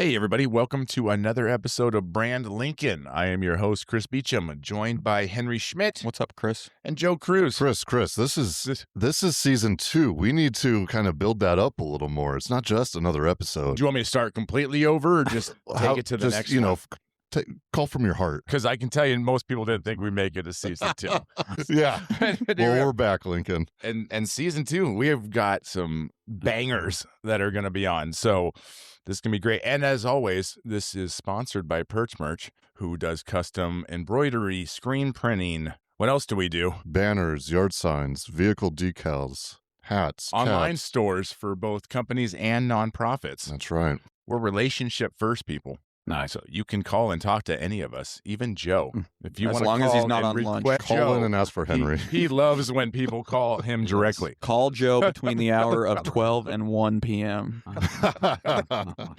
Hey, everybody. Welcome to another episode of Brand Lincoln. I am your host, Chris Beecham, joined by Henry Schmidt. What's up, Chris? And Joe Cruz. Chris, this is season 2. We need to kind of build that up a little more. It's not just another episode. Do you want me to start completely over or just take it to the next one? Call from your heart. Because I can tell you, most people didn't think we make it to season 2. Yeah. Well, we're back, Lincoln. And season 2, we have got some bangers that are going to be on. So this can be great. And as always, this is sponsored by Perch Merch, who does custom embroidery, screen printing. What else do we do? Banners, yard signs, vehicle decals, hats, online caps. stores for both companies and nonprofits. That's right. We're relationship first people. Nice. So you can call and talk to any of us, even Joe. If you As want long to as call he's not and on lunch. request Call Joe, in and ask for Henry. He loves when people call him directly. Call Joe between the hour of 12 and 1 p.m.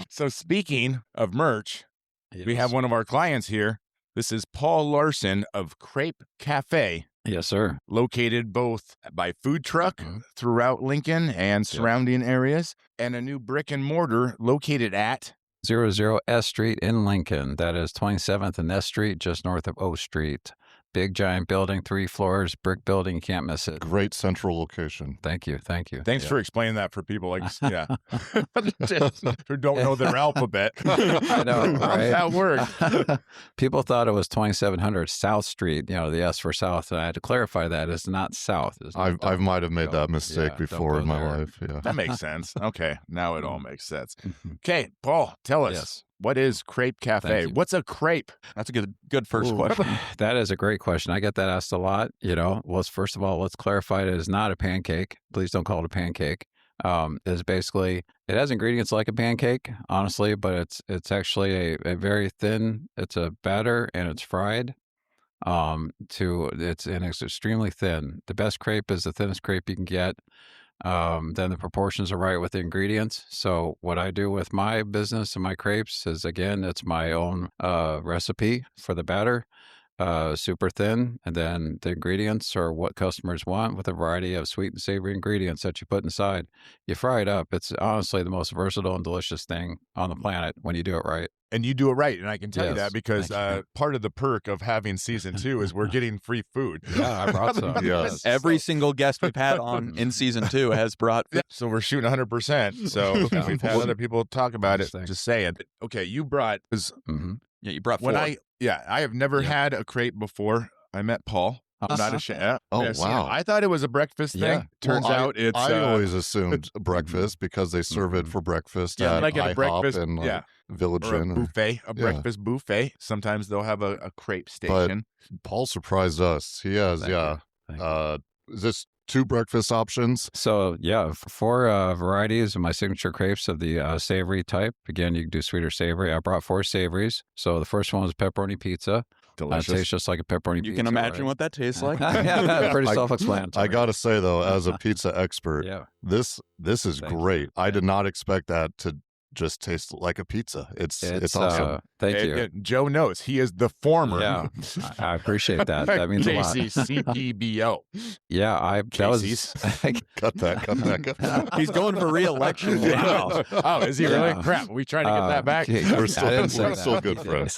So speaking of merch, we have one of our clients here. This is Paul Larsen of Crepe Cafe, Yes, sir. located both by food truck throughout Lincoln and surrounding areas, and a new brick-and-mortar located at 00 S Street in Lincoln. That is 27th and S Street, just north of O Street. Big, giant building, 3 floors, brick building. You can't miss it. Great central location. Thank you. Thank you. Thanks for explaining that for people like who don't know their alphabet. I know, right? That works. People thought it was 2700 South Street, the S for South. And I had to clarify that. It's not South. I might have made that mistake before in my life. Yeah. That makes sense. Okay. Now it all makes sense. Okay. Paul, tell us. Yes. What is Crepe Cafe? What's a crepe? That's a good first question. That is a great question. I get that asked a lot. Well, first of all, let's clarify it is not a pancake. Please don't call it a pancake. It's basically, it has ingredients like a pancake, honestly, but it's actually a very thin, it's a batter and it's fried. It's extremely thin. The best crepe is the thinnest crepe you can get. Then the proportions are right with the ingredients. So what I do with my business and my crepes is, again, it's my own recipe for the batter, super thin. And then the ingredients are what customers want with a variety of sweet and savory ingredients that you put inside. You fry it up. It's honestly the most versatile and delicious thing on the planet when you do it right. And you do it right. And I can tell you Yes, that because thank you. part of the perk of having season 2 is we're getting free food. Yeah, I brought some. Yes. Every single guest we've had on in season 2 has brought. So we're shooting 100%. So we've had other people talk about it. Just saying. Okay, you brought Yeah, you brought 4. I have never had a crepe before. I met Paul. I'm not ashamed. Oh, Yes, wow. I thought it was a breakfast thing. Yeah. Turns Well, out it's I always assumed breakfast because they serve it for breakfast at like at a IHOP breakfast, and Village or a Inn. buffet, a breakfast buffet. Sometimes they'll have a crepe station. Paul surprised us. He has, Thank you. Is this 2 breakfast options? So, 4 varieties of my signature crepes of the savory type. Again, you can do sweet or savory. I brought 4 savories. So the first one was pepperoni pizza. Delicious. It tastes just like a pepperoni pizza. You can imagine right? what that tastes like. Yeah, pretty self-explanatory. I gotta say though, as a pizza expert, Yeah. this is Thank you. great. I did not expect that to just taste like a pizza. It's awesome. Thank you. Joe knows he is the former. Yeah, I apprioate that. That means a lot. JCCPBO. Yeah, that was. Cut that. He's going for re-election now. Oh, is he really? Yeah. Crap. We trying to get that back. We're still, I didn't say we're that. still good friends.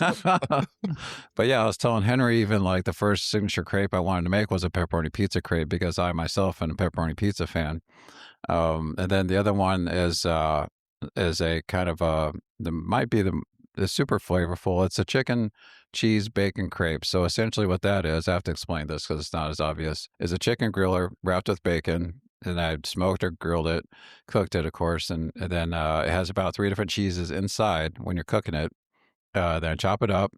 But yeah, I was telling Henry, even like the first signature crepe I wanted to make was a pepperoni pizza crepe because I myself am a pepperoni pizza fan. And then the other one is a kind of it's super flavorful. It's a chicken, cheese, bacon crepe. So essentially what that is, I have to explain this because it's not as obvious, is a chicken griller wrapped with bacon. And I smoked or grilled it, cooked it, of course. And then it has about 3 different cheeses inside when you're cooking it. Then I chop it up.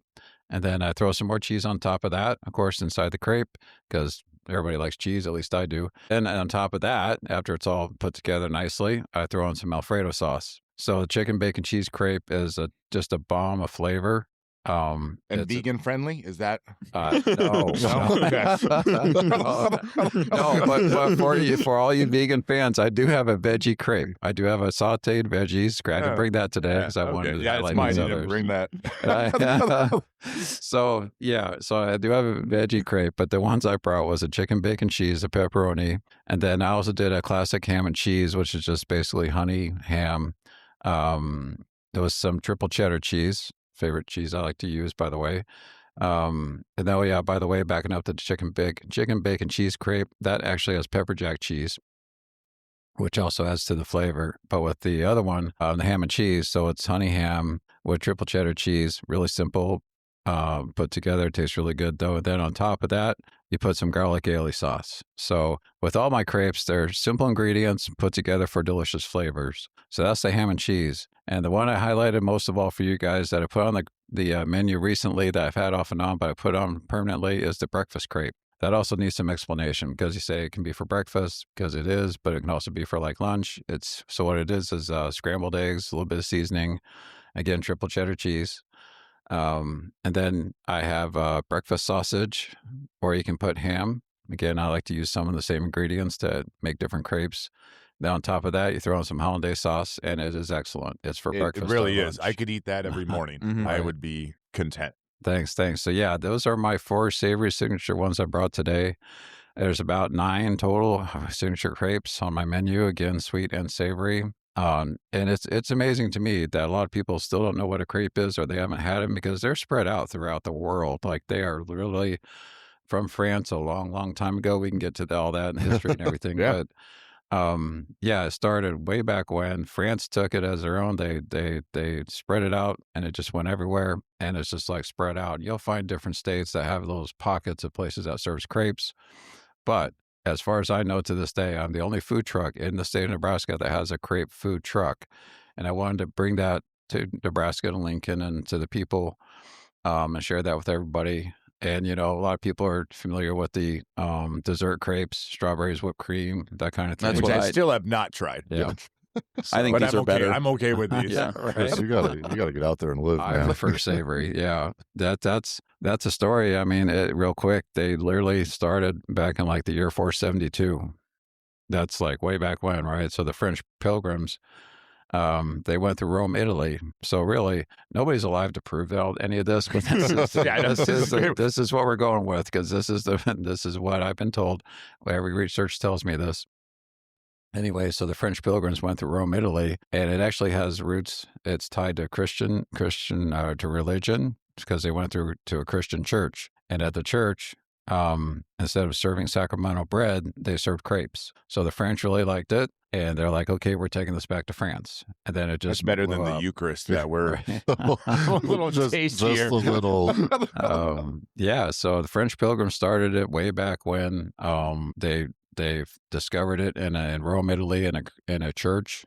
And then I throw some more cheese on top of that, of course, inside the crepe, because everybody likes cheese, at least I do. And on top of that, after it's all put together nicely, I throw in some Alfredo sauce. So the chicken, bacon, cheese crepe is just a bomb of flavor. And vegan friendly? Is that? No. No, But for all you vegan fans, I do have a veggie crepe. I do have a sauteed veggies. I didn't bring that today because I wanted to it's highlight mine. these You didn't others. bring that. So I do have a veggie crepe, but the ones I brought was a chicken, bacon, cheese, a pepperoni, and then I also did a classic ham and cheese, which is just basically honey, ham, There was some triple cheddar cheese, favorite cheese I like to use, by the way. And then, yeah, by the way, backing up to the chicken bacon cheese crepe, that actually has pepper jack cheese, which also adds to the flavor. But with the other one, the ham and cheese, so it's honey ham with triple cheddar cheese, really simple, put together. It tastes really good, though. And then on top of that, you put some garlic aioli sauce. So with all my crepes, they're simple ingredients put together for delicious flavors. So that's the ham and cheese. And the one I highlighted most of all for you guys that I put on the menu recently that I've had off and on, but I put on permanently is the breakfast crepe. That also needs some explanation because you say it can be for breakfast, because it is, but it can also be for like lunch. So what it is scrambled eggs, a little bit of seasoning, again, triple cheddar cheese. And then I have breakfast sausage, or you can put ham. Again, I like to use some of the same ingredients to make different crepes. Then on top of that, you throw in some hollandaise sauce, and it is excellent. It's for breakfast. It really or is. lunch. I could eat that every morning. I would be content. Thanks. So yeah, those are my 4 savory signature ones I brought today. There's about 9 total signature crepes on my menu. Again, sweet and savory. And it's amazing to me that a lot of people still don't know what a crepe is, or they haven't had them, because they're spread out throughout the world. Like they are literally from France a long, long time ago. We can get to all that in history and everything. Yeah. But it started way back when France took it as their own. They spread it out, and it just went everywhere, and it's just like spread out. You'll find different states that have those pockets of places that serves crepes, but as far as I know to this day, I'm the only food truck in the state of Nebraska that has a crepe food truck, and I wanted to bring that to Nebraska and Lincoln and to the people, and share that with everybody. And, a lot of people are familiar with the dessert crepes, strawberries, whipped cream, that kind of thing. That's Which what I still have not tried. Yeah. I think But these I'm are okay. better. I'm okay with these. Yeah. Chris, you gotta get out there and live, I man. prefer savory. Yeah. That's a story. I mean, real quick, they literally started back in like the year 472. That's like way back when, right? So the French pilgrims, they went through Rome, Italy. So really, nobody's alive to prove any of this. But this is what we're going with, because this is what I've been told. Every research tells me this. Anyway, so the French pilgrims went through Rome, Italy, and it actually has roots. It's tied to Christian to religion, because they went through to a Christian church, and at the church, instead of serving sacramental bread, they served crepes. So the French really liked it, and they're like, okay, we're taking this back to France. And then it just That's better than blew the up. Eucharist that we're a little tastier. just a little. Yeah, so the French pilgrims started it way back when. They discovered it in Rome, Italy, in a church,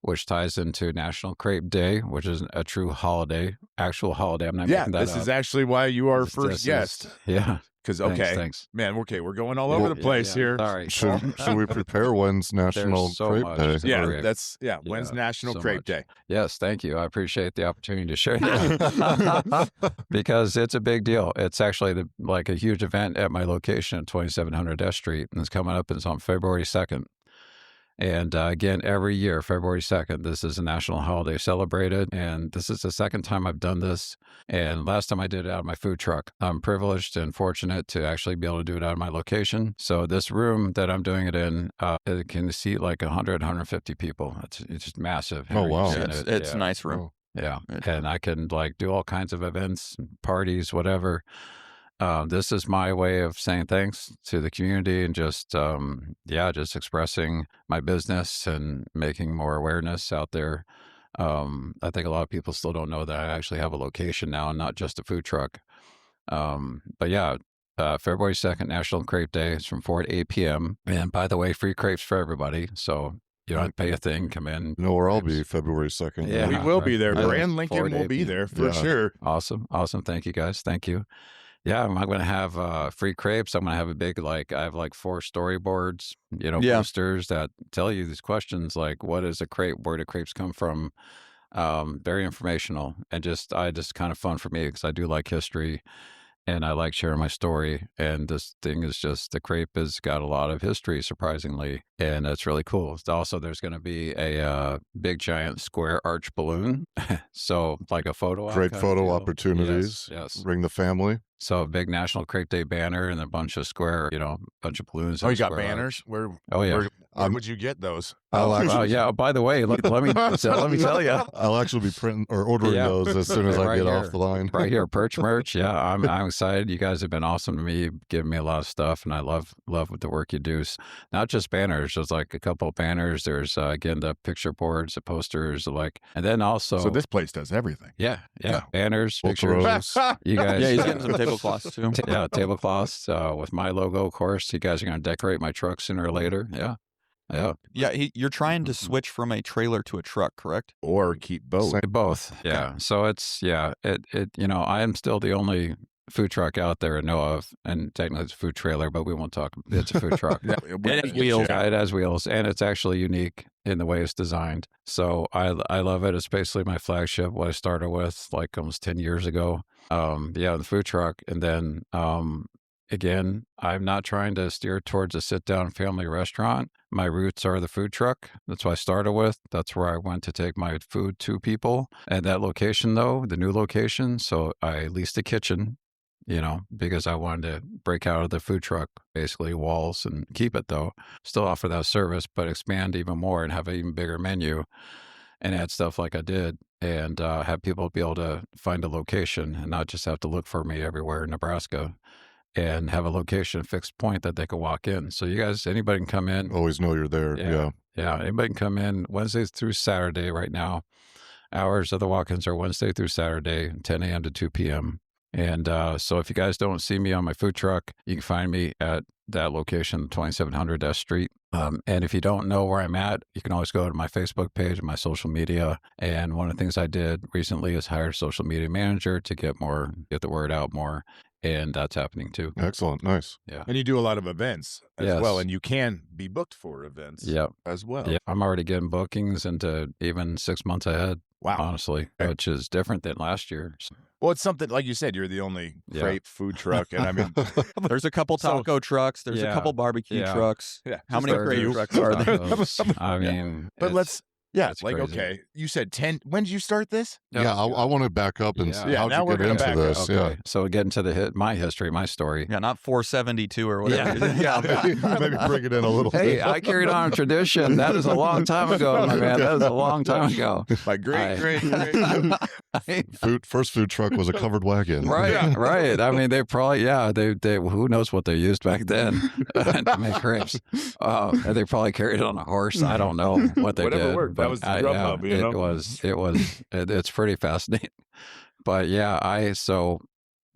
which ties into National Crepe Day, which is a true holiday, actual holiday. I'm not making that this up. is actually why you are This first is- guest. Yeah. Because Thanks. man, we're going all over the place here. Sorry. Should we prepare when's National so Crepe much. Day? Yeah, Crepe. When's National so Crepe much. Day? Yes, thank you. I appreciate the opportunity to share that because it's a big deal. It's actually like a huge event at my location at 2700 S Street, and it's coming up. It's on February 2nd. And again, every year, February 2nd, this is a national holiday celebrated. And this is the second time I've done this. And last time I did it out of my food truck. I'm privileged and fortunate to actually be able to do it out of my location. So this room that I'm doing it in, it can seat like 100, 150 people. It's just massive. Oh, wow. Seen Yeah, it. it's Yeah. a nice room. Yeah. It's- And I can like do all kinds of events, parties, whatever. This is my way of saying thanks to the community and just expressing my business and making more awareness out there. I think a lot of people still don't know that I actually have a location now and not just a food truck. But yeah, February 2nd, National Crepe Day. It's from 4 to 8 p.m. And by the way, free crepes for everybody. So you don't have to pay a thing. Come in. You know where I'll be February 2nd. Yeah. We will be there. I look Brand Lincoln forward to will be it. there for Yeah. sure. Awesome. Thank you guys. Thank you. Yeah, I'm going to have free crepes. I'm going to have a big, I have like 4 storyboards, Yeah. posters that tell you these questions, like what is a crepe? Where do crepes come from? Very informational and just kind of fun for me because I do like history and I like sharing my story. And this thing is just, the crepe has got a lot of history, surprisingly, and it's really cool. Also, there's going to be a big, giant square arch balloon. So like a photo op Great kind of photo deal. opportunities. Yes. Bring the family. So a big National Crepe Day banner and a bunch of square, bunch of balloons. Oh, and you got square banners? arch. Oh, yeah. Where would you get those? I'll actually, Oh yeah. By the way, let me tell you. I'll actually be printing or ordering Yeah. those as soon as I Right get here. off the line. Right here, Perch Merch. Yeah, I'm excited. You guys have been awesome to me, giving me a lot of stuff, and I love the work you do. Not just banners. There's like a couple of banners. There's again the picture boards, the posters, like, and then also. So this place does everything. Yeah, banners, We'll pictures. throw- You guys. Yeah, he's getting some tablecloths too. Yeah, tablecloths with my logo, of course. You guys are going to decorate my truck sooner or later. Yeah. Yeah, you're trying to switch from a trailer to a truck, correct? Or keep both. Both. Yeah. So it's, I am still the only food truck out there I know of, and technically it's a food trailer, but we won't talk. It's a food truck. It has wheels. Yeah, it has wheels, and it's actually unique in the way it's designed. So I love it. It's basically my flagship, what I started with like almost 10 years ago. The food truck. And then, again, I'm not trying to steer towards a sit-down family restaurant. My roots are the food truck. That's what I started with. That's where I went to take my food to people. And that location, though, the new location, so I leased a kitchen, because I wanted to break out of the food truck, basically walls, and keep it, though. Still offer that service, but expand even more and have an even bigger menu and add stuff like I did, and have people be able to find a location and not just have to look for me everywhere in Nebraska, and have a location, a fixed point that they can walk in. So you guys, anybody can come in. Always know you're there. Yeah. Yeah, anybody can come in Wednesday through Saturday right now. Hours of the walk-ins are Wednesday through Saturday, 10 a.m. to 2 p.m. And so if you guys don't see me on my food truck, you can find me at that location, 2700 S Street. And if you don't know where I'm at, you can always go to my Facebook page and my social media. And one of the things I did recently is hire a social media manager to get the word out more. And that's happening too. Excellent. Nice. Yeah. And you do a lot of events as Yes. well, and you can be booked for events as well. Yeah. I'm already getting bookings into even 6 months ahead, Wow. honestly, which is different than last year. Well, it's something, like you said, you're the only crepe food truck. And I mean, There's a couple taco trucks. There's a couple barbecue trucks. Yeah. How many crepe trucks are there? I mean, but it's like, crazy. okay, you said 10. When did you start this? Yeah, I want to back up and see how'd now you we're get gonna into back this. up. Yeah. Okay. So get into my history, my story. Yeah, not 472 or whatever. Yeah, maybe bring it in a little Hey, bit. I carried on a tradition. That is a long time ago, my man. That is a long time ago. My great. First food truck was a covered wagon. Right. I mean, they probably, they who knows what they used back then to make crepes. They probably carried it on a horse. I don't know what they Whatever did. worked. That but was the Grubhub, you know? It's pretty fascinating. But okay. So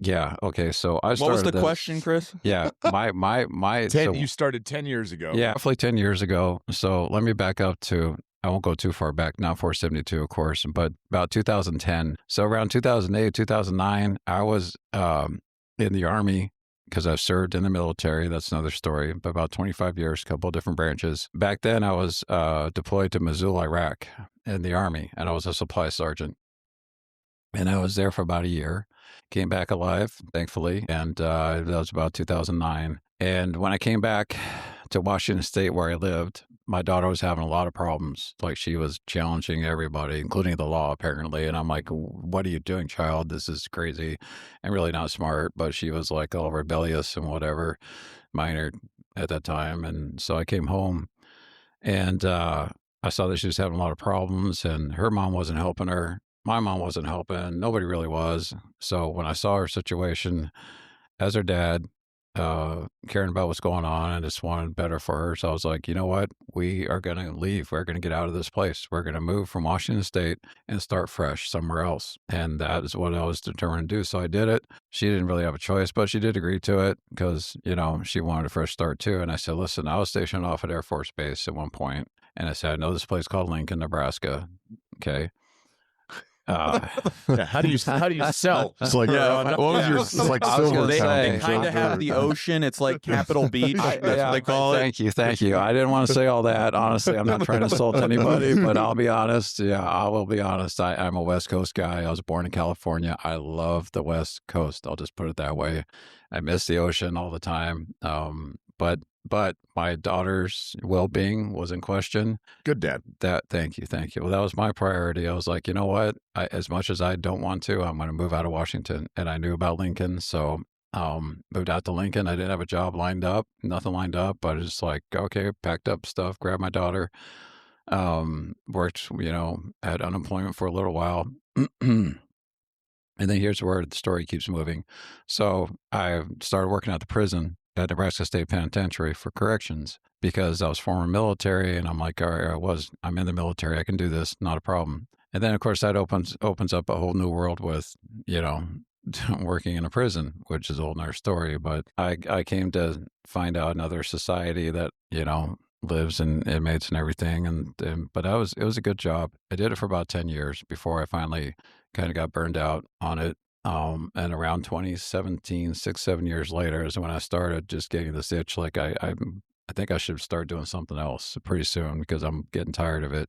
I started. What was the this- question, Chris? Yeah, You started 10 years ago. Yeah, roughly 10 years ago. So let me back up to, I won't go too far back, not 472, of course, but about 2010. So around 2008, 2009, I was in the Army because I've served in the military. That's another story, but about 25 years, a couple of different branches. Back then, I was deployed to Mosul, Iraq in the Army, and I was a supply sergeant. And I was there for about a year, came back alive, thankfully, and that was about 2009. And when I came back to Washington State where I lived, my daughter was having a lot of problems. Like, she was challenging everybody, including the law, apparently. And I'm like, what are you doing, child? This is crazy and really not smart. But she was like all rebellious and whatever, minor at that time. And so I came home and I saw that she was having a lot of problems and her mom wasn't helping her. My mom wasn't helping. Nobody really was. So when I saw her situation as her dad, caring about what's going on and just wanted better for her. So I was like, you know what? We are going to leave. We're going to get out of this place. We're going to move from Washington State and start fresh somewhere else. And that is what I was determined to do. So I did it. She didn't really have a choice, but she did agree to it because, she wanted a fresh start too. And I said, listen, I was stationed off at Air Force Base at one point. And I said, I know this place called Lincoln, Nebraska. Okay. How do you sell? It's like, what was your, it's like I was silver gonna say, They kind of have the ocean. It's like Capitol Beach. That's what they call it. Thank you. I didn't want to say all that. Honestly, I'm not trying to insult anybody, but I'll be honest. Yeah, I will be honest. I'm a West Coast guy. I was born in California. I love the West Coast. I'll just put it that way. I miss the ocean all the time. But my daughter's well-being was in question. Good dad. Thank you. Well, that was my priority. I was like, you know what? As much as I don't want to, I'm going to move out of Washington. And I knew about Lincoln. So Moved out to Lincoln. I didn't have a job lined up, nothing lined up, but I just like, okay, packed up stuff, grabbed my daughter, worked, had unemployment for a little while. And then here's where the story keeps moving. So I started working at the prison at Nebraska State Penitentiary for corrections because I was former military, and I'm like, all right, I'm in the military. I can do this, not a problem. And then, of course, that opens up a whole new world with, working in a prison, which is a whole nother story. But I came to find out another society that, lives in inmates and everything. But it was a good job. I did it for about 10 years before I finally kind of got burned out on it. And around 2017, 6, 7 years later is when I started just getting this itch. Like I think I should start doing something else pretty soon because I'm getting tired of it.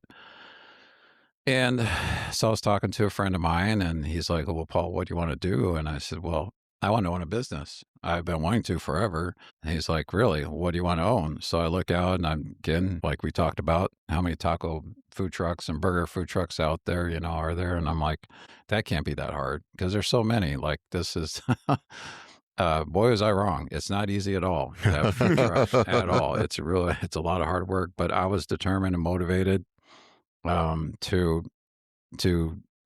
And so I was talking to a friend of mine, and he's like, well, Paul, what do you want to do? And I said, well, I want to own a business. I've been wanting to forever. And he's like, really? What do you want to own? So I look out, and I'm again, like we talked about, how many taco food trucks and burger food trucks out there, are there? And I'm like, that can't be that hard because there's so many. Like this is, boy, was I wrong. It's not easy at all to have a food truck at all. It's a lot of hard work, but I was determined and motivated to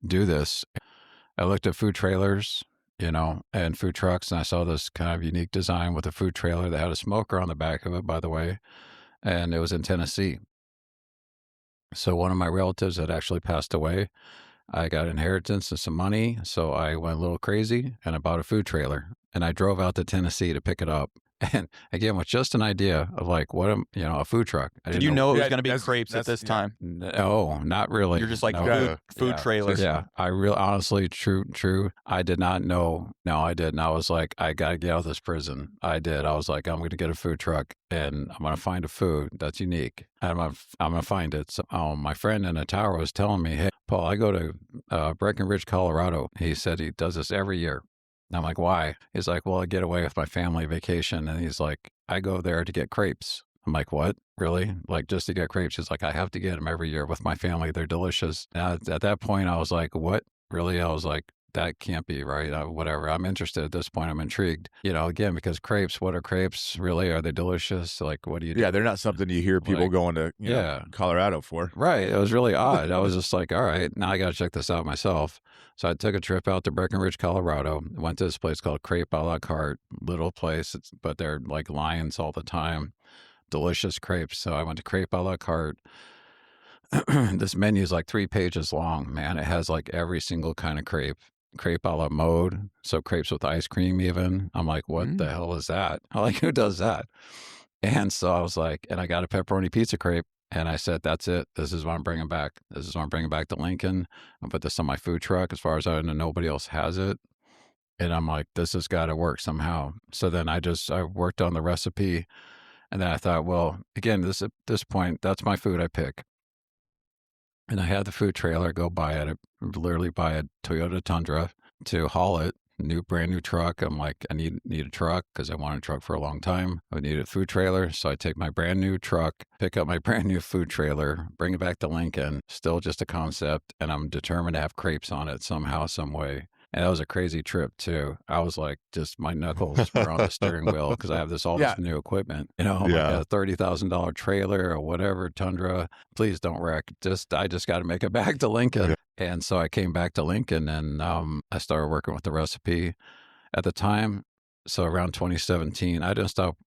do this. I looked at food trailers, and food trucks, and I saw this kind of unique design with a food trailer that had a smoker on the back of it, by the way, and it was in Tennessee. So one of my relatives had actually passed away. I got inheritance and some money, so I went a little crazy and I bought a food trailer, and I drove out to Tennessee to pick it up. And again, with just an idea of like a food truck. Did you know it was going to be crepes at this time? No, not really. You're just like No. food trailers. Yeah, I honestly, true. I did not know. No, I didn't. I was like, I got to get out of this prison. I did. I was like, I'm going to get a food truck, and I'm going to find a food that's unique. And I'm going to find it. So, my friend in a tower was telling me, hey, Paul, I go to Breckenridge, Colorado. He said he does this every year. And I'm like, why? He's like, well, I get away with my family vacation. And he's like, I go there to get crepes. I'm like, what? Really? Like, just to get crepes? He's like, I have to get them every year with my family. They're delicious. And at that point, I was like, what? Really? I was like, that can't be right. Whatever. I'm interested at this point. I'm intrigued. Again, because crepes, what are crepes? Really? Are they delicious? Like, what do you do? Yeah, they're not something you hear people going to Colorado for. Right. It was really odd. I was just like, all right, now I got to check this out myself. So I took a trip out to Breckenridge, Colorado, went to this place called Crepe a la carte, little place, but they're like lions all the time. Delicious crepes. So I went to Crepe a la carte. This menu is like 3 pages long, man. It has like every single kind of crepe a la mode. So crepes with ice cream even. I'm like, what the hell is that? I'm like, who does that? And so I was like, and I got a pepperoni pizza crepe. And I said, that's it. This is what I'm bringing back. This is what I'm bringing back to Lincoln. I'll put this on my food truck. As far as I know, nobody else has it. And I'm like, this has got to work somehow. So then I worked on the recipe. And then I thought, well, again, at this point, that's my food I pick. And I had the food trailer go literally buy a Toyota Tundra to haul it. Brand new truck. I'm like, I need a truck because I wanted a truck for a long time. I needed a food trailer. So I take my brand new truck, pick up my brand new food trailer, bring it back to Lincoln, still just a concept. And I'm determined to have crepes on it somehow, some way. And that was a crazy trip too. I was like, just my knuckles were on the steering wheel because I have this new equipment, like a $30,000 trailer or whatever, Tundra. Please don't wreck. I just got to make it back to Lincoln. Yeah. And so I came back to Lincoln, and I started working with the recipe at the time. So around 2017, I didn't stop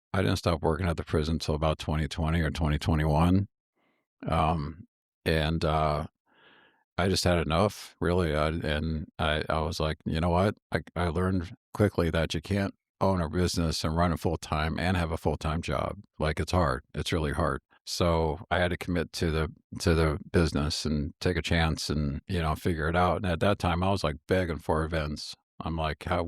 working at the prison until about 2020 or 2021. I just had enough, really. I was like, you know what? I learned quickly that you can't own a business and run it full time and have a full time job. Like, it's hard. It's really hard. So I had to commit to the business and take a chance and figure it out. And at that time, I was like begging for events. I'm like, who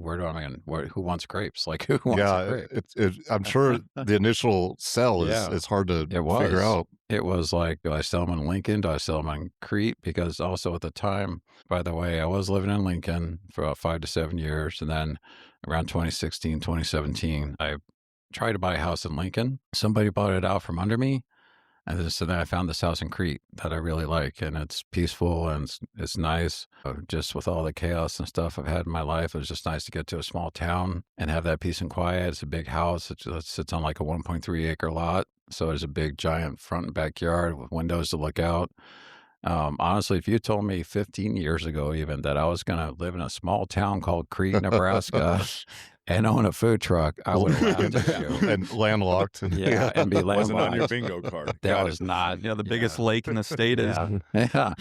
wants crepes? Like, who wants a crepe? I'm sure the initial sell is hard to figure out. It was like, do I sell them in Lincoln? Do I sell them in Crepe? Because also at the time, by the way, I was living in Lincoln for about 5 to 7 years. And then around 2016, 2017, I tried to buy a house in Lincoln. Somebody bought it out from under me. So then I found this house in Crete that I really like, and it's peaceful and it's nice. Just with all the chaos and stuff I've had in my life, it was just nice to get to a small town and have that peace and quiet. It's a big house. It sits on like a 1.3 acre lot. So there's a big, giant front and backyard with windows to look out. Honestly, if you told me 15 years ago even that I was going to live in a small town called Crete, Nebraska, and own a food truck, I would have laughed at you. And landlocked. Yeah, and be landlocked. Wasn't on your bingo card. That was not. The biggest lake in the state is. Yeah.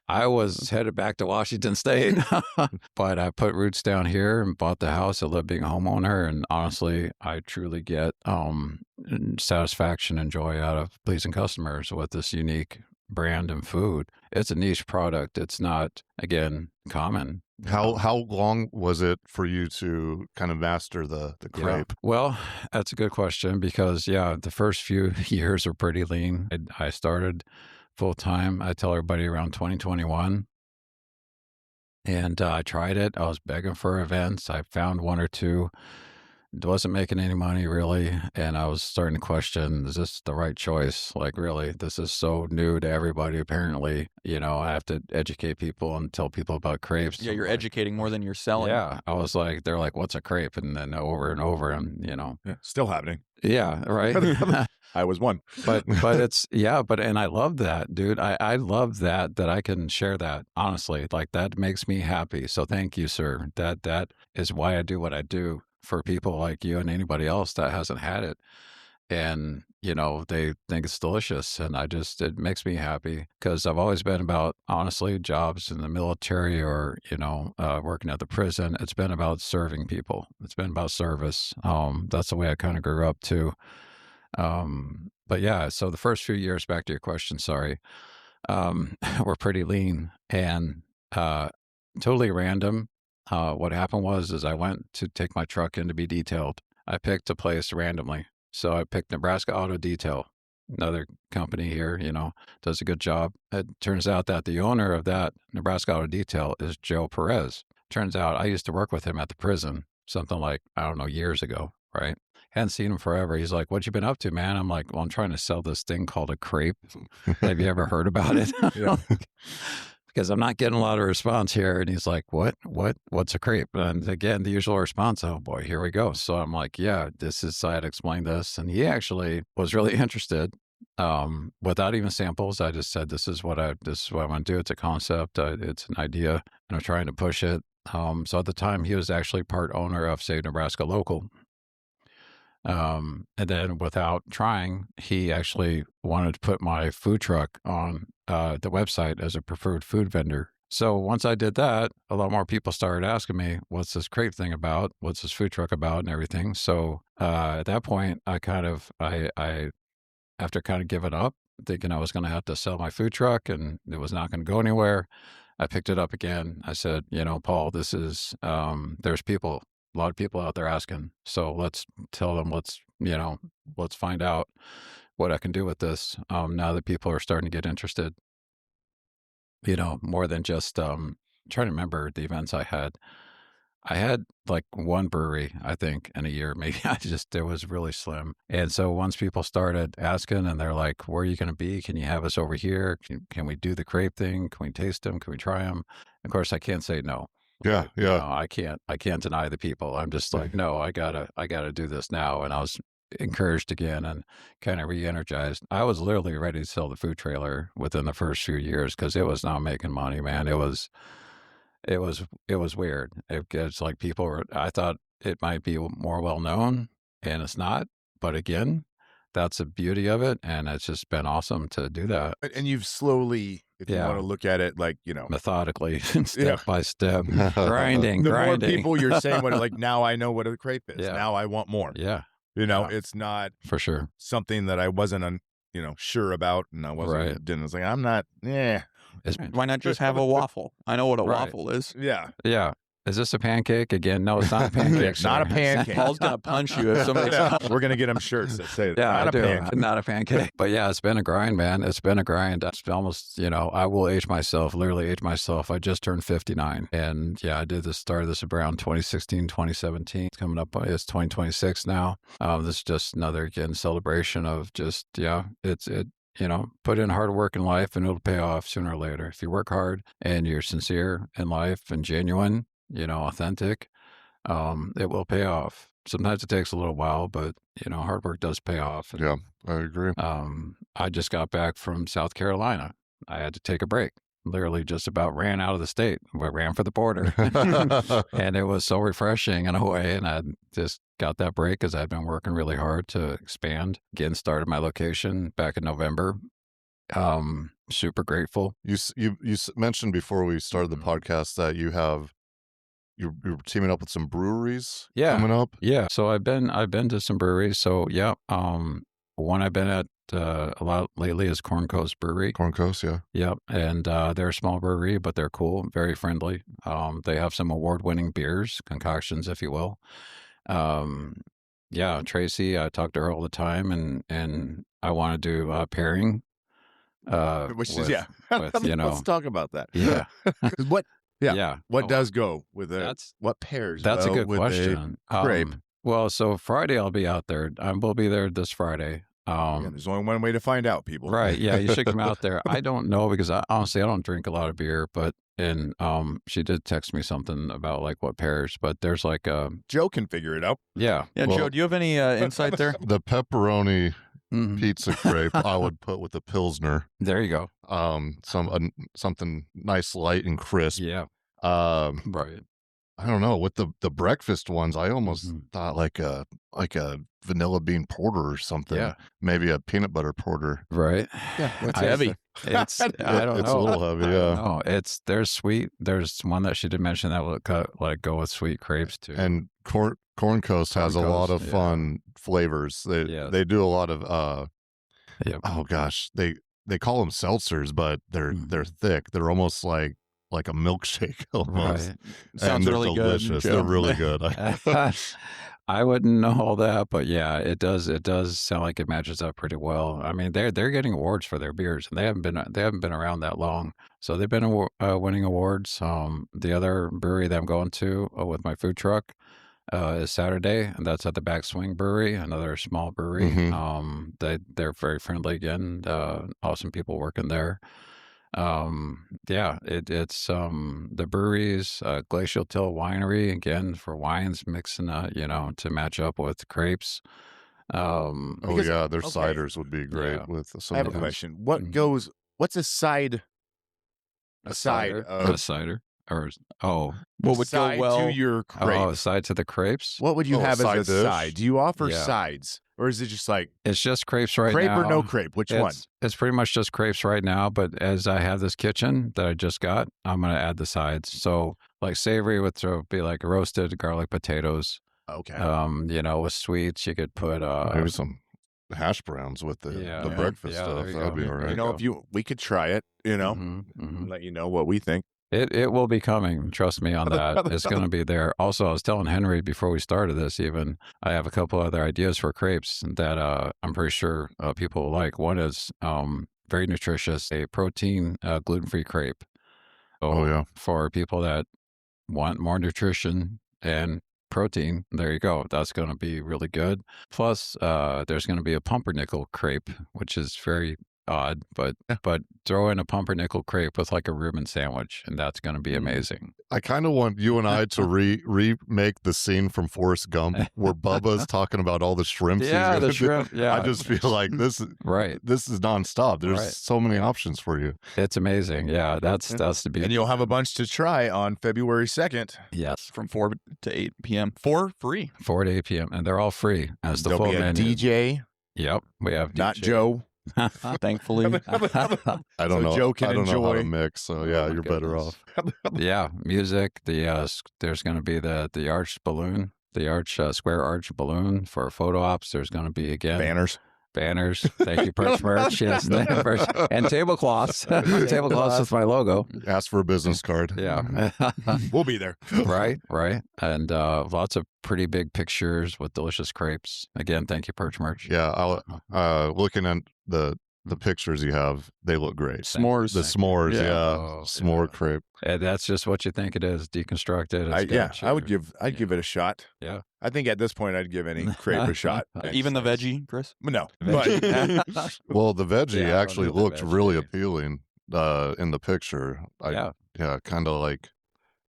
I was headed back to Washington State, but I put roots down here and bought the house. I love being a homeowner, and honestly, I truly get satisfaction and joy out of pleasing customers with this unique brand and food. It's a niche product. It's not, again, common. How long was it for you to kind of master the crepe? Yeah. Well, that's a good question because, the first few years are pretty lean. I started full time, I tell everybody, around 2021. And I tried it. I was begging for events. I found one or two. It wasn't making any money really. And I was starting to question, is this the right choice? Like, really, this is so new to everybody. Apparently, I have to educate people and tell people about crepes. Yeah, you're educating more than you're selling. Yeah. I was like, they're like, what's a crepe? And then over and over. And, Yeah, still happening. Yeah, right. I was one. But it's, and I love that, dude. I love that I can share that, honestly. Like, that makes me happy. So thank you, sir. That is why I do what I do for people like you and anybody else that hasn't had it. And, they think it's delicious. And it makes me happy because I've always been about, honestly, jobs in the military or, working at the prison. It's been about serving people. It's been about service. That's the way I kind of grew up too. But yeah, so the first few years, back to your question, sorry, were pretty lean and totally random. What happened was I went to take my truck in to be detailed. I picked a place randomly. So I picked Nebraska Auto Detail, another company here, does a good job. It turns out that the owner of that Nebraska Auto Detail is Joe Perez. Turns out I used to work with him at the prison, something like, I don't know, years ago, right? Hadn't seen him forever. He's like, what you been up to, man? I'm like, well, I'm trying to sell this thing called a crepe. Have you ever heard about it? Yeah. Because I'm not getting a lot of response here. And he's like, what's a crepe? And again, the usual response, oh boy, here we go. So I'm like, yeah, I had explained this. And he actually was really interested. Without even samples, I just said, this is what I want to do. It's a concept. It's an idea. And I'm trying to push it. So at the time, he was actually part owner of Save Nebraska Local. And then without trying, he actually wanted to put my food truck on the website as a preferred food vendor. So once I did that, a lot more people started asking me, what's this crepe thing about? What's this food truck about and everything? So at that point, I after kind of giving up, thinking I was going to have to sell my food truck and it was not going to go anywhere, I picked it up again. I said, Paul, this is, there's a lot of people out there asking. So let's tell them, let's find out what I can do with this. Now that people are starting to get interested, more than just, trying to remember the events I had. I had like one brewery, I think, in a year. Maybe it was really slim. And so once people started asking and they're like, where are you going to be? Can you have us over here? Can we do the crepe thing? Can we taste them? Can we try them? Of course, I can't say no. Yeah. I can't deny the people. I'm just like, no, I gotta do this now. And I was encouraged again and kind of re-energized. I was literally ready to sell the food trailer within the first few years because it was not making money, man. It was weird. It's like I thought it might be more well known and it's not. But again, that's the beauty of it. And it's just been awesome to do that. And you've slowly, if you want to look at it like, methodically, step by step, grinding. More people you're saying what, like, now I know what a crepe is. Yeah. Now I want more. Yeah. It's not for sure something that I wasn't, sure about. And I wasn't, I was like, I'm not, Why not just have a waffle? I know what a waffle is. Yeah. Yeah. Is this a pancake? Again, no, it's not a pancake. It's not a pancake. Paul's going to punch you if somebody We're going to get him shirts that say, yeah, not I a do. pancake. Not a pancake. But yeah, it's been a grind, man. It's been a grind. It's almost, I will literally age myself. I just turned 59. And yeah, started this around 2016, 2017. It's coming up, it's 2026 now. This is just another, again, celebration of just, put in hard work in life and it'll pay off sooner or later. If you work hard and you're sincere in life and genuine, authentic, it will pay off. Sometimes it takes a little while, but hard work does pay off. Yeah, I agree. I just got back from South Carolina. I had to take a break. Literally just about ran out of the state. I ran for the border. And it was so refreshing in a way. And I just got that break because I'd been working really hard to expand. Again, started my location back in November. Super grateful. You mentioned before we started the podcast that you're teaming up with some breweries coming up. Yeah. So I've been to some breweries. So yeah. One I've been at a lot lately is Corn Coast Brewery. Corn Coast, yeah. Yep. And they're a small brewery, but they're cool, very friendly. They have some award-winning beers, concoctions, if you will. Yeah, Tracy, I talk to her all the time, and I want to do pairing. Which with, is let's talk about that. Yeah. What does go with what pairs? That's a good with question. A crepe. Well, so Friday I'll be out there. We'll be there this Friday. There's only one way to find out, people. Right. Yeah, you should come out there. I don't know because honestly I don't drink a lot of beer, but she did text me something about like what pairs, but there's like Joe can figure it out. Yeah. Yeah, Well, Joe, do you have any insight there? The pepperoni Mhm. pizza crepe I would put with the Pilsner. There you go. Something nice, light, and crisp. Yeah. Right. I don't know, with the breakfast ones, I almost thought like a vanilla bean porter or something. Yeah. Maybe a peanut butter porter. Right. Yeah, what's I- heavy? It's I don't It's know. a little heavy, yeah. No, there's sweet. There's one that she did mention that will go with sweet crepes too. And Corn Coast has Corn a lot Coast, of yeah. fun flavors. Yes. They do a lot of Yep. oh gosh, they call them seltzers, but they're thick. They're almost like a milkshake almost. Right. Sounds they're really good, delicious. Joe. They're really good. I wouldn't know all that, but yeah, it does sound like it matches up pretty well. I mean, they're getting awards for their beers, and they haven't been around that long, so they've been winning awards. The other brewery that I'm going to with my food truck is Saturday, and that's at the Back Swing Brewery, another small brewery. They're very friendly again, awesome people working there. It's the breweries, Glacial Till Winery, again for wines mixing to match up with crepes. Oh Because- yeah, their okay. ciders would be great Yeah. with some I have a of those. question. What's a side? A side of a cider, or What would side go well? to your crepe? a side to the crepes. What would you Oh, have side as a dish? side? Do you offer Yeah. sides, or is it just like It's just crepes right crepe now. or no crepe? Which one? It's pretty much just crepes right now, but as I have this kitchen that I just got, I'm going to add the sides. So like savory would be like roasted garlic potatoes. Okay. With sweets, you could put Maybe some hash browns with the Yeah. breakfast Yeah, stuff. there you That'd be go. all There right. we could try it. Let you know what we think. It will be coming. Trust me on that. It's going to be there. Also, I was telling Henry before we started this, even I have a couple other ideas for crepes that I'm pretty sure people will like. One is very nutritious, a protein gluten-free crepe. So Oh, yeah. for people that want more nutrition and protein, there you go. That's going to be really good. Plus, there's going to be a pumpernickel crepe, which is very odd, but throw in a pumpernickel crepe with like a Reuben sandwich, and that's going to be amazing. I kind of want you and I to remake the scene from Forrest Gump where Bubba's talking about all the shrimps. he's Yeah, gonna the do. shrimp. Yeah, I just feel like this is right. nonstop. There's Right. so many options for you. It's amazing. Yeah, that's the beauty. And you'll have a bunch to try on February 2nd. Yes, From 4 to 8 p.m. for free. 4 to 8 p.m. and they're all free as the There'll full be a menu. DJ, Yep, we have not DJ. Joe. Thankfully. I don't So know. Joe can I don't know how to enjoy. mix. So yeah, my you're better goodness. off. Yeah, music. There's going to be the arch balloon, square arch balloon for photo ops. There's going to be again Banners. Thank you, Perch Merch. Yes, and tablecloths. Tablecloths with my logo. Ask for a business card. Yeah. We'll be there. Right. And lots of pretty big pictures with delicious crepes. Again, thank you, Perch Merch. Yeah, looking at the the pictures you have, they look great. S'mores. The s'mores, yeah. Oh, S'more crepe. And that's just what you think it is. Deconstructed. I'd give it a shot. Yeah. I think at this point I'd give any crepe a shot. Even the veggie, Chris? No. Veggie. Well, the veggie Yeah, I actually don't know the looked veggie. really appealing in the picture. Yeah. Yeah, kind of like,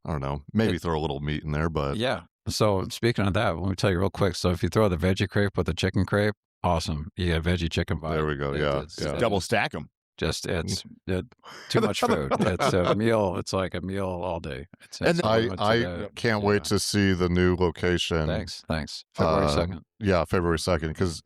I don't know, maybe throw a little meat in there, but Yeah. So speaking of that, let me tell you real quick. So if you throw the veggie crepe with the chicken crepe, awesome. You get a veggie chicken vibe. there we go. It's Double stack them. Just too much food. It's a meal. It's like a meal all day. I can't wait to see the new location. Thanks. February 2nd. Yeah, February 2nd, because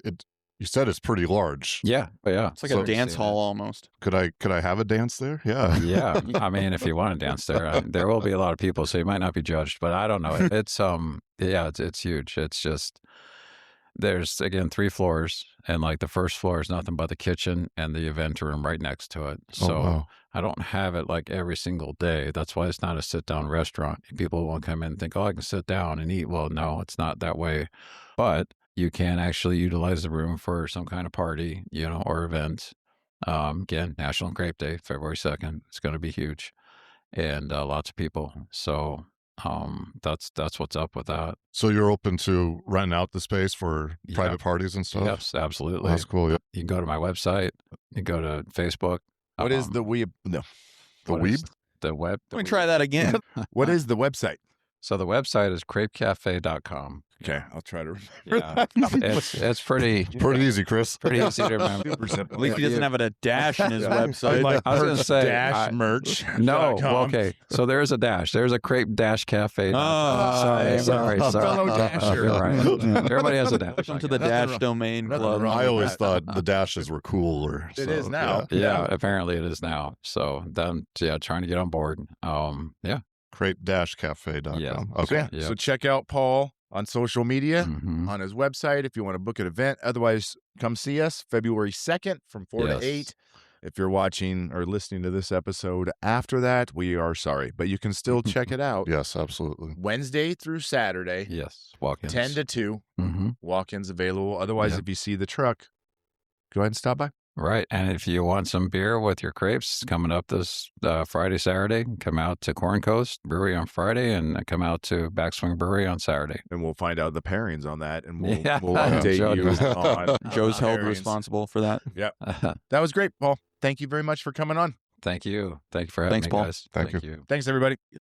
you said it's pretty large. Yeah. It's like a dance hall almost. Could I have a dance there? Yeah. Yeah. I mean, if you want to dance there, there will be a lot of people, so you might not be judged. But I don't know. It's it's huge. It's just there's again 3 floors, and like the first floor is nothing but the kitchen and the event room right next to it. So wow. I don't have it like every single day. That's why it's not a sit down restaurant. People won't come in and think, oh, I can sit down and eat. Well, no, it's not that way. But you can actually utilize the room for some kind of party, or event. Again, National Crepe Day, February 2nd. It's going to be huge, and lots of people. So that's what's up with that. So you're open to renting out the space for private parties and stuff? Yes, absolutely. That's cool. Yeah. You can go to my website. You can go to Facebook. What is the weeb? No. The weeb? The web. Let me try that again. What is the website? So the website is crepe-cafe.com. Okay, I'll try to remember. Yeah, it's pretty easy, Chris. pretty easy to remember. Super simple. At least he doesn't have a dash in his website. Like I was gonna say, dash merch. No, well, okay. So there's a dash. There's a crepe-cafe. Oh, sorry. fellow dasher. You're right. Everybody has a dash. Welcome to the dash domain Nothing club. wrong. I always thought the dashes were cooler. It is now. Yeah, apparently it is now. So then, trying to get on board. Yeah. Crepe-cafe.com. Yeah. Okay. Yep. So check out Paul on social media, Mhm. on his website if you want to book an event. Otherwise, come see us February 2nd from 4 to Yes. 8. If you're watching or listening to this episode after that, we are sorry, but you can still check it out. Yes, absolutely. Wednesday through Saturday, Yes. Walk-ins. 10 to 2, Mm-hmm. walk-ins available. Otherwise, Yep. if you see the truck, go ahead and stop by. Right. And if you want some beer with your crepes coming up this Friday, Saturday, come out to Corn Coast Brewery on Friday and come out to Backswing Brewery on Saturday. And we'll find out the pairings on that, and we'll, Yeah. we'll update Joe you knows. on Joe's held pairings. responsible for that. That was great, Paul. Thank you very much for coming on. Thank you. Thank you for having Thanks, me, Paul. guys. Thank you. Thanks, everybody.